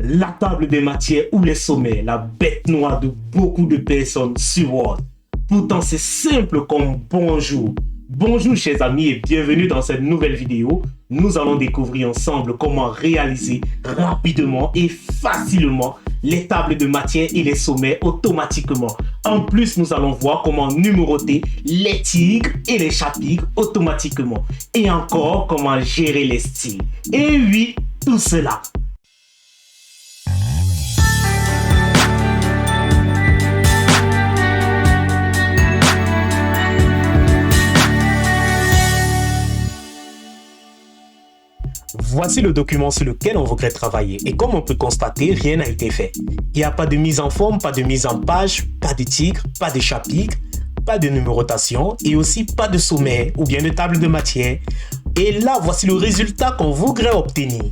la table des matières ou les sommets, la bête noire de beaucoup de personnes sur Word. Pourtant, c'est simple comme bonjour. Bonjour chers amis et bienvenue dans cette nouvelle vidéo. Nous allons découvrir ensemble comment réaliser rapidement et facilement les tables de matière et les sommets automatiquement. En plus, nous allons voir comment numéroter les tigres et les chapitres automatiquement. Et encore, comment gérer les styles. Et oui, tout cela. Voici le document sur lequel on voudrait travailler et comme on peut constater, rien n'a été fait. Il n'y a pas de mise en forme, pas de mise en page, pas de tigre, pas de chapitre, pas de numérotation et aussi pas de sommet ou bien de table de matière. Et là, voici le résultat qu'on voudrait obtenir.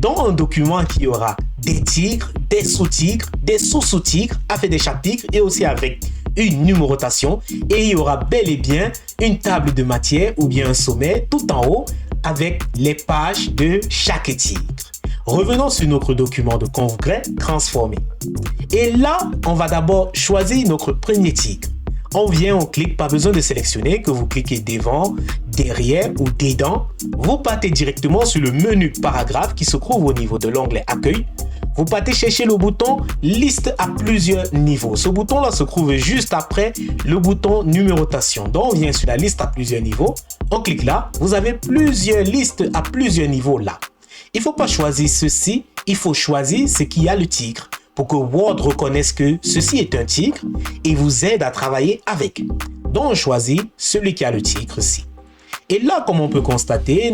Dans un document qui aura des tigres, des sous-tigres, des sous-sous-tigres, avec des chapitres et aussi avec une numérotation. Et il y aura bel et bien une table de matière ou bien un sommet tout en haut avec les pages de chaque tigre. Revenons sur notre document de congrès transformé. Et là, on va d'abord choisir notre premier tigre. On vient, on clique, pas besoin de sélectionner, que vous cliquez devant, derrière ou dedans. Vous partez directement sur le menu paragraphe qui se trouve au niveau de l'onglet accueil. Vous partez chercher le bouton liste à plusieurs niveaux. Ce bouton-là se trouve juste après le bouton numérotation. Donc, on vient sur la liste à plusieurs niveaux. On clique là. Vous avez plusieurs listes à plusieurs niveaux là. Il ne faut pas choisir ceci. Il faut choisir ce qui a le tigre pour que Word reconnaisse que ceci est un tigre et vous aide à travailler avec. Donc, on choisit celui qui a le tigre-ci. Et là, comme on peut constater,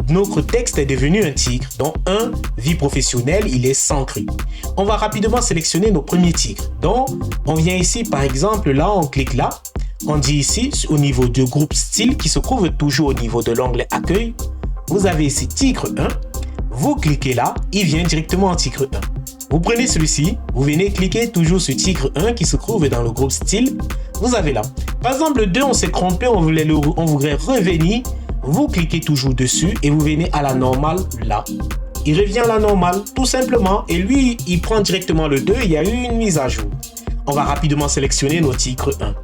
notre texte est devenu un tigre, dont un vie professionnelle, il est s'ancré. On va rapidement sélectionner nos premiers tigres. Donc, on vient ici, par exemple, là, on clique là. On dit ici, au niveau du groupe style, qui se trouve toujours au niveau de l'onglet accueil. Vous avez ici tigre 1. Vous cliquez là, il vient directement en tigre 1. Vous prenez celui-ci, vous venez cliquer toujours sur tigre 1 qui se trouve dans le groupe style. Vous avez là. Par exemple, le 2, on s'est trompé, on voudrait revenir. Vous cliquez toujours dessus et vous venez à la normale là. Il revient à la normale tout simplement et lui, il prend directement le 2, il y a eu une mise à jour. On va rapidement sélectionner nos tigres 1.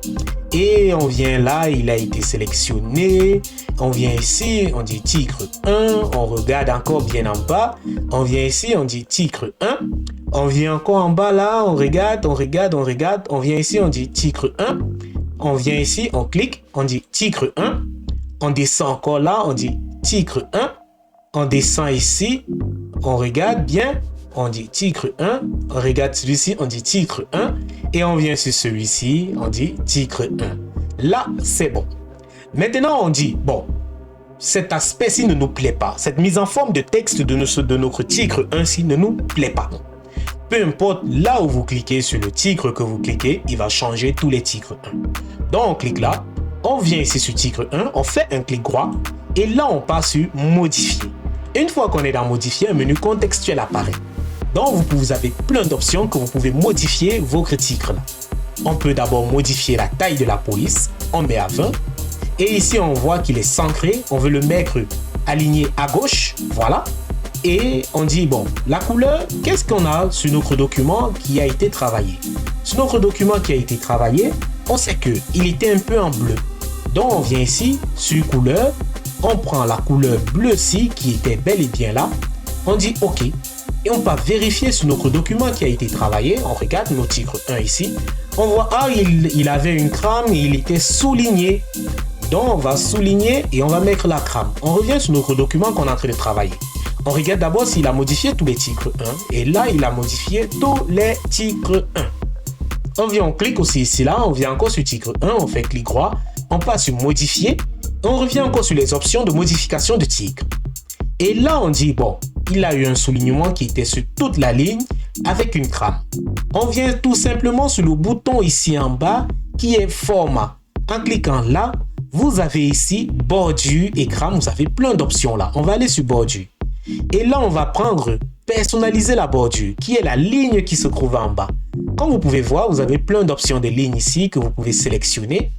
Et on vient là, il a été sélectionné. On vient ici, on dit tigre 1. On regarde encore bien en bas. On vient ici, on dit tigre 1. On vient encore en bas là, on regarde. On vient ici, on dit tigre 1. On vient ici, on clique, on dit tigre 1. On descend encore là, on dit tigre 1. On descend ici, on regarde bien. On dit tigre 1, on regarde celui-ci, on dit tigre 1, et on vient sur celui-ci, on dit tigre 1. Là, c'est bon. Maintenant, on dit, bon, cet aspect-ci ne nous plaît pas. Cette mise en forme de texte de notre tigre 1-ci ne nous plaît pas. Peu importe, là où vous cliquez sur le tigre que vous cliquez, il va changer tous les tigres 1. Donc, on clique là, on vient ici sur tigre 1, on fait un clic droit, et là, on passe sur modifier. Une fois qu'on est dans modifier, un menu contextuel apparaît. Donc, vous avez plein d'options que vous pouvez modifier votre tigre là. On peut d'abord modifier la taille de la police. On met à 20. Et ici, on voit qu'il est centré. On veut le mettre aligné à gauche. Voilà. Et on dit, bon, la couleur, qu'est-ce qu'on a sur notre document qui a été travaillé? Sur notre document qui a été travaillé, on sait qu'il était un peu en bleu. Donc, on vient ici, sur couleur. On prend la couleur bleue-ci qui était bel et bien là. On dit OK. Et on va vérifier sur notre document qui a été travaillé. On regarde nos tigres 1 ici. On voit, il avait une crame et il était souligné. Donc, on va souligner et on va mettre la crame. On revient sur notre document qu'on est en train de travailler. On regarde d'abord s'il a modifié tous les tigres 1. Et là, il a modifié tous les tigres 1. On vient, on clique aussi ici, là. On vient encore sur tigre 1. On fait clic droit. On passe sur modifier. On revient encore sur les options de modification de tigre. Et là, on dit, bon, il a eu un soulignement qui était sur toute la ligne avec une crame. On vient tout simplement sur le bouton ici en bas qui est format. En cliquant là, vous avez ici bordure et crame. Vous avez plein d'options là. On va aller sur bordure. Et là, on va prendre personnaliser la bordure qui est la ligne qui se trouve en bas. Comme vous pouvez voir, vous avez plein d'options de lignes ici que vous pouvez sélectionner.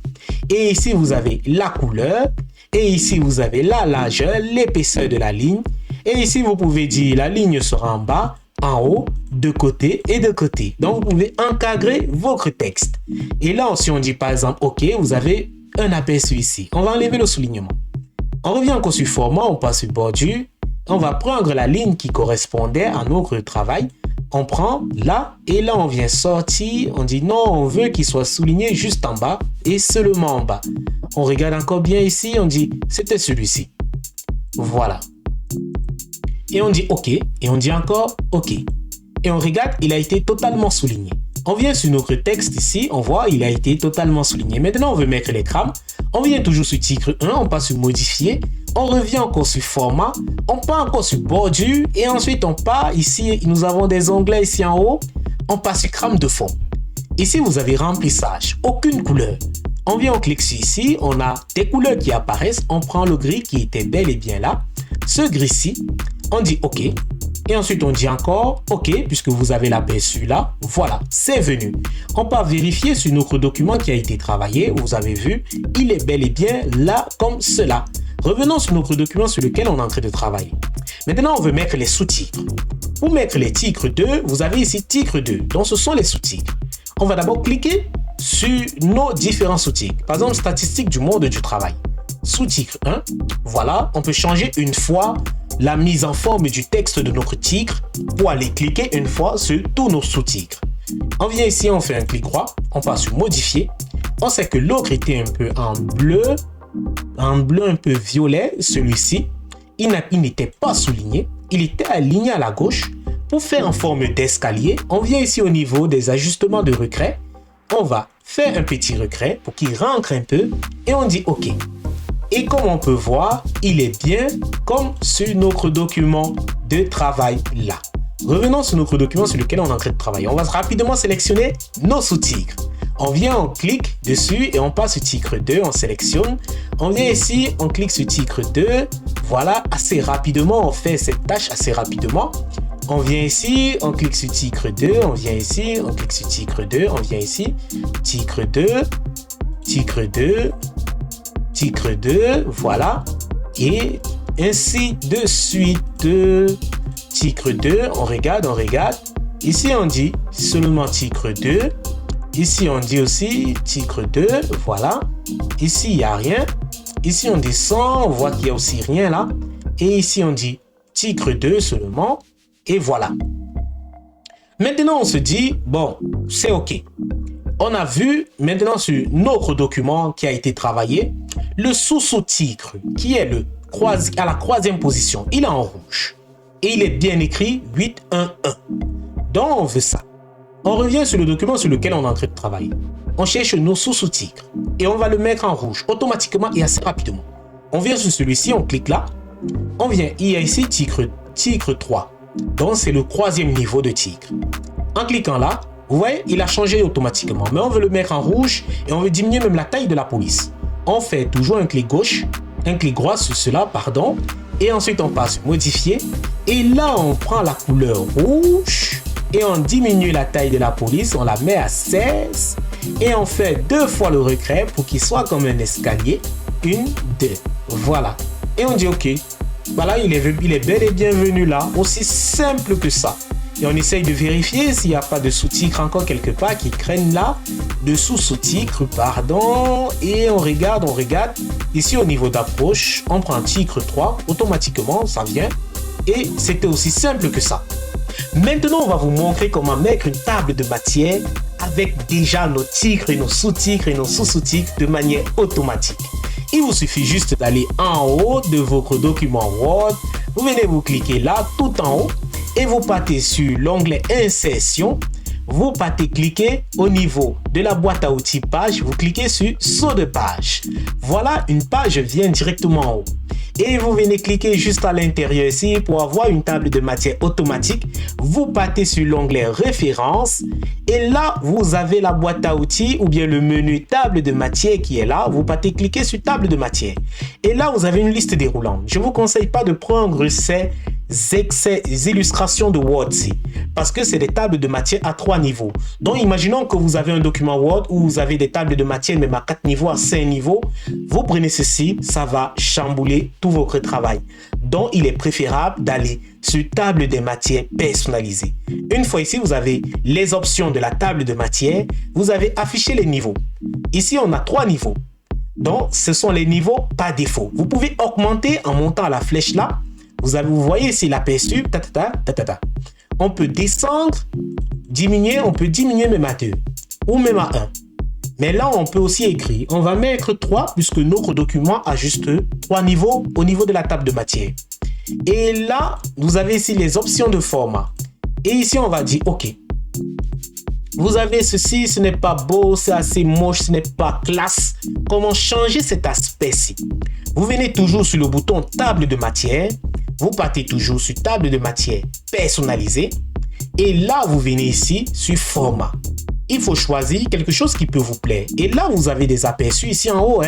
Et ici, vous avez la couleur. Et ici, vous avez la largeur, l'épaisseur de la ligne. Et ici, vous pouvez dire la ligne sera en bas, en haut, de côté et de côté. Donc, vous pouvez encadrer votre texte. Et là, si on dit par exemple, OK, vous avez un aperçu ici. On va enlever le soulignement. On revient encore sur format, on passe sur bordure. On va prendre la ligne qui correspondait à notre travail. On prend là et là, on vient sortir. On dit non, on veut qu'il soit souligné juste en bas et seulement en bas. On regarde encore bien ici, on dit c'était celui-ci. Voilà. Et on dit OK. Et on dit encore OK. Et on regarde, il a été totalement souligné. On vient sur notre texte ici, on voit, il a été totalement souligné. Maintenant, on veut mettre les crânes. On vient toujours sur titre 1, on passe sur modifier. On revient encore sur format. On part encore sur bordure. Et ensuite, on part ici, nous avons des onglets ici en haut. On passe sur crâne de fond. Ici, vous avez remplissage, aucune couleur. On vient, on clique sur ici, on a des couleurs qui apparaissent. On prend le gris qui était bel et bien là. Ce gris-ci, on dit OK. Et ensuite, on dit encore OK, puisque vous avez l'aperçu là. Voilà, c'est venu. On peut vérifier sur notre document qui a été travaillé. Vous avez vu, il est bel et bien là comme cela. Revenons sur notre document sur lequel on est en train de travailler. Maintenant, on veut mettre les sous-titres. Pour mettre les titres 2, vous avez ici titre 2. Donc, ce sont les sous-titres. On va d'abord cliquer sur nos différents sous-titres. Par exemple, statistiques du monde du travail. Sous-titre 1, voilà, on peut changer une fois la mise en forme du texte de notre titre pour aller cliquer une fois sur tous nos sous-titres. On vient ici, on fait un clic droit, on passe sur modifier. On sait que l'autre était un peu en bleu un peu violet, celui-ci. Il n'était pas souligné, il était aligné à la gauche. Pour faire en forme d'escalier, on vient ici au niveau des ajustements de recret. On va faire un petit recret pour qu'il rentre un peu et on dit OK. Et comme on peut voir, il est bien comme sur notre document de travail là. Revenons sur notre document sur lequel on est en train de travailler. On va rapidement sélectionner nos sous-titres. On vient, on clique dessus et on passe sur titre 2, on sélectionne. On vient ici, on clique sur titre 2. Voilà, assez rapidement, on fait cette tâche assez rapidement. On vient ici, on clique sur titre 2, on vient ici, on clique sur titre 2, on vient ici, titre 2, titre 2, titre 2, voilà. Et ainsi de suite. Titre 2, on regarde. Ici, on dit seulement titre 2. Ici, on dit aussi titre 2, voilà. Ici, il n'y a rien. Ici, on descend, on voit qu'il n'y a aussi rien là. Et ici, on dit titre 2 seulement. Et voilà. Maintenant, on se dit, bon, c'est OK. On a vu maintenant sur notre document qui a été travaillé, le sous-titre qui est à la 3e position, il est en rouge. Et il est bien écrit 811. Donc, on veut ça. On revient sur le document sur lequel on est en train de travailler. On cherche nos sous-titres et on va le mettre en rouge automatiquement et assez rapidement. On vient sur celui-ci, on clique là. On vient, il y a ici titre 3. Donc, c'est le 3e niveau de titre. En cliquant là, vous voyez, il a changé automatiquement. Mais on veut le mettre en rouge et on veut diminuer même la taille de la police. On fait toujours un clic gauche, un clic droit sur cela, pardon. Et ensuite, on passe sur modifier. Et là, on prend la couleur rouge et on diminue la taille de la police. On la met à 16 et on fait 2 fois le recret pour qu'il soit comme un escalier. 1, 2. Voilà. Et on dit OK. Voilà, il est bel et bien venu là. Aussi simple que ça. Et on essaye de vérifier s'il n'y a pas de sous-titres encore quelque part qui craignent là. De sous-titres, pardon. Et on regarde. Ici, au niveau d'approche, on prend titre 3. Automatiquement, ça vient. Et c'était aussi simple que ça. Maintenant, on va vous montrer comment mettre une table de matière avec déjà nos titres et nos sous-titres et nos sous-sous-titres de manière automatique. Il vous suffit juste d'aller en haut de votre document Word. Vous venez vous cliquer là, tout en haut. Et vous partez sur l'onglet Insertion. Vous partez cliquer au niveau de la boîte à outils page. Vous cliquez sur Saut de page. Voilà, une page vient directement en haut. Et vous venez cliquer juste à l'intérieur ici pour avoir une table de matière automatique. Vous partez sur l'onglet Références. Et là, vous avez la boîte à outils ou bien le menu table de matière qui est là. Vous partez cliquer sur table de matière. Et là, vous avez une liste déroulante. Je ne vous conseille pas de prendre ces illustrations de Word-ci. Parce que c'est des tables de matière à 3 niveaux. Donc, imaginons que vous avez un document Word où vous avez des tables de matière même à 4 niveaux, à 5 niveaux. Vous prenez ceci, ça va chambouler tout votre travail. Donc, il est préférable d'aller sur table des matières personnalisée. Une fois ici, vous avez les options de la table de matière. Vous avez affiché les niveaux. Ici, on a 3 niveaux. Donc, ce sont les niveaux par défaut. Vous pouvez augmenter en montant à la flèche là. Vous voyez ici l'aperçu. On peut descendre, diminuer, on peut diminuer même à 2 ou même à 1. Mais là, on peut aussi écrire. On va mettre 3 puisque notre document a juste 3 niveaux au niveau de la table de matière. Et là, vous avez ici les options de format. Et ici, on va dire OK. Vous avez ceci, ce n'est pas beau, c'est assez moche, ce n'est pas classe. Comment changer cet aspect-ci? Vous venez toujours sur le bouton table de matière. Vous partez toujours sur table de matière personnalisée. Et là, vous venez ici sur format. Il faut choisir quelque chose qui peut vous plaire. Et là, vous avez des aperçus ici en haut.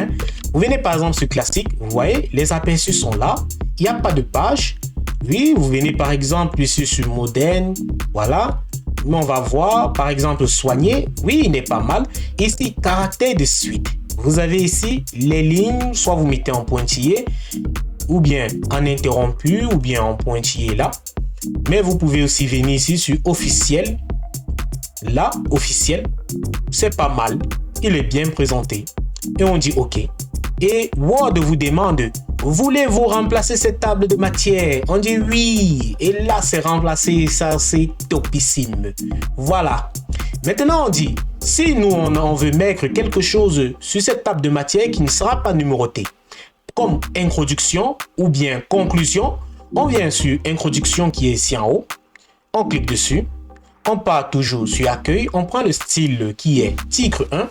Vous venez par exemple sur classique. Vous voyez, les aperçus sont là. Il n'y a pas de page. Oui, vous venez par exemple ici sur moderne. Voilà. Mais on va voir par exemple soigner. Oui, il n'est pas mal. Ici, caractère de suite. Vous avez ici les lignes. Soit vous mettez en pointillé, ou bien en interrompu, ou bien en pointillé là. Mais vous pouvez aussi venir ici sur officiel. Là, officiel, c'est pas mal. Il est bien présenté. Et on dit OK. Et Word vous demande, voulez-vous remplacer cette table de matière? On dit oui. Et là, c'est remplacé. Ça, c'est topissime. Voilà. Maintenant, on dit, si nous, on veut mettre quelque chose sur cette table de matière qui ne sera pas numérotée, comme introduction ou bien conclusion, on vient sur introduction qui est ici en haut. On clique dessus. On part toujours sur accueil, on prend le style qui est titre 1.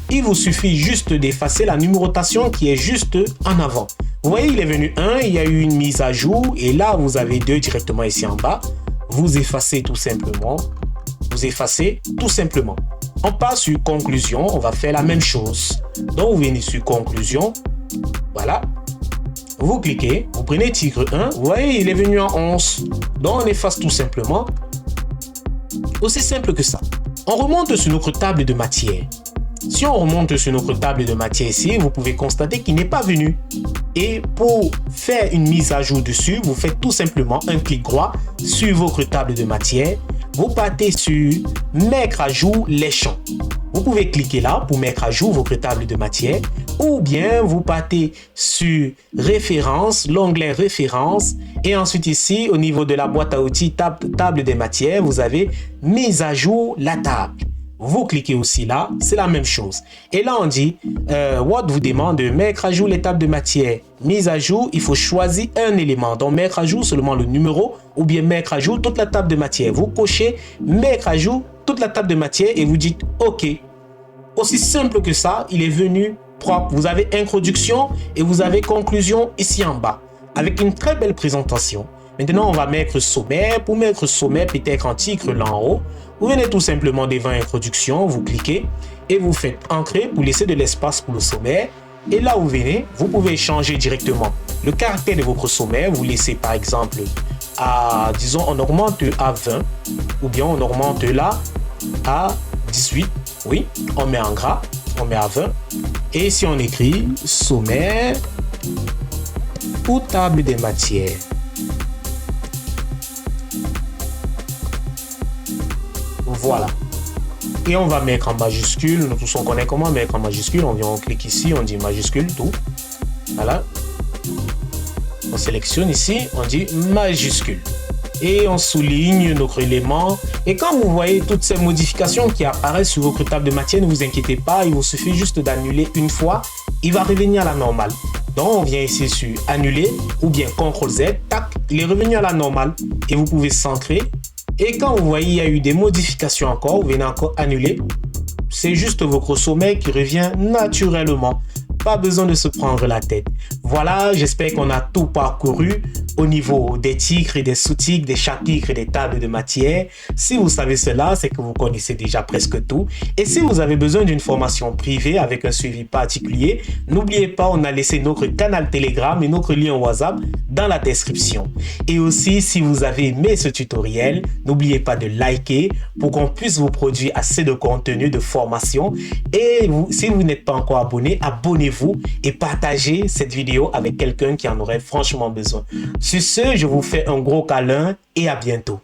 Il vous suffit juste d'effacer la numérotation qui est juste en avant. Vous voyez, il est venu 1, il y a eu une mise à jour et là, vous avez 2 directement ici en bas. Vous effacez tout simplement. Vous effacez tout simplement. On part sur conclusion, on va faire la même chose. Donc, vous venez sur conclusion. Voilà. Vous cliquez, vous prenez titre 1. Vous voyez, il est venu en 11. Donc, on efface tout simplement. Aussi simple que ça. On remonte sur notre table de matière. Si on remonte sur notre table de matière ici, vous pouvez constater qu'il n'est pas venu. Et pour faire une mise à jour dessus, vous faites tout simplement un clic droit sur votre table de matière. Vous partez sur mettre à jour les champs. Vous pouvez cliquer là pour mettre à jour votre table de matière ou bien vous partez sur référence, l'onglet référence et ensuite ici au niveau de la boîte à outils table des matières, vous avez mise à jour la table. Vous cliquez aussi là, c'est la même chose. Et là, on dit, Word vous demande de mettre à jour les tables de matière. Mise à jour, il faut choisir un élément. Donc, mettre à jour seulement le numéro ou bien mettre à jour toute la table de matière. Vous cochez mettre à jour toute la table de matière et vous dites OK. Aussi simple que ça, il est venu propre. Vous avez introduction et vous avez conclusion ici en bas avec une très belle présentation. Maintenant, on va mettre sommaire. Pour mettre sommaire, peut-être en titre là en haut. Vous venez tout simplement devant introduction, vous cliquez et vous faites entrer pour laisser de l'espace pour le sommaire. Et là, vous venez, vous pouvez changer directement le caractère de votre sommaire. Vous laissez par exemple à, disons, on augmente à 20 ou bien on augmente là à 18. Oui, on met en gras, on met à 20. Et si on écrit sommaire ou table des matières. Voilà. Et on va mettre en majuscule. Nous tous on connaît comment mettre en majuscule. On vient, on clique ici, on dit majuscule, tout. Voilà. On sélectionne ici, on dit majuscule. Et on souligne notre élément. Et quand vous voyez toutes ces modifications qui apparaissent sur votre table de matière, ne vous inquiétez pas, il vous suffit juste d'annuler une fois. Il va revenir à la normale. Donc, on vient ici sur annuler ou bien CTRL Z. Tac, il est revenu à la normale. Et vous pouvez centrer. Et quand vous voyez, il y a eu des modifications encore, vous venez encore annuler. C'est juste votre sommaire qui revient naturellement. Pas besoin de se prendre la tête. Voilà, j'espère qu'on a tout parcouru au niveau des titres et des sous-titres, des chapitres et des tables de matière. Si vous savez cela, c'est que vous connaissez déjà presque tout. Et si vous avez besoin d'une formation privée avec un suivi particulier, n'oubliez pas, on a laissé notre canal Telegram et notre lien WhatsApp dans la description. Et aussi, si vous avez aimé ce tutoriel, n'oubliez pas de liker pour qu'on puisse vous produire assez de contenu de formation. Et si vous n'êtes pas encore abonné, abonnez-vous et partagez cette vidéo avec quelqu'un qui en aurait franchement besoin. Sur ce, je vous fais un gros câlin et à bientôt.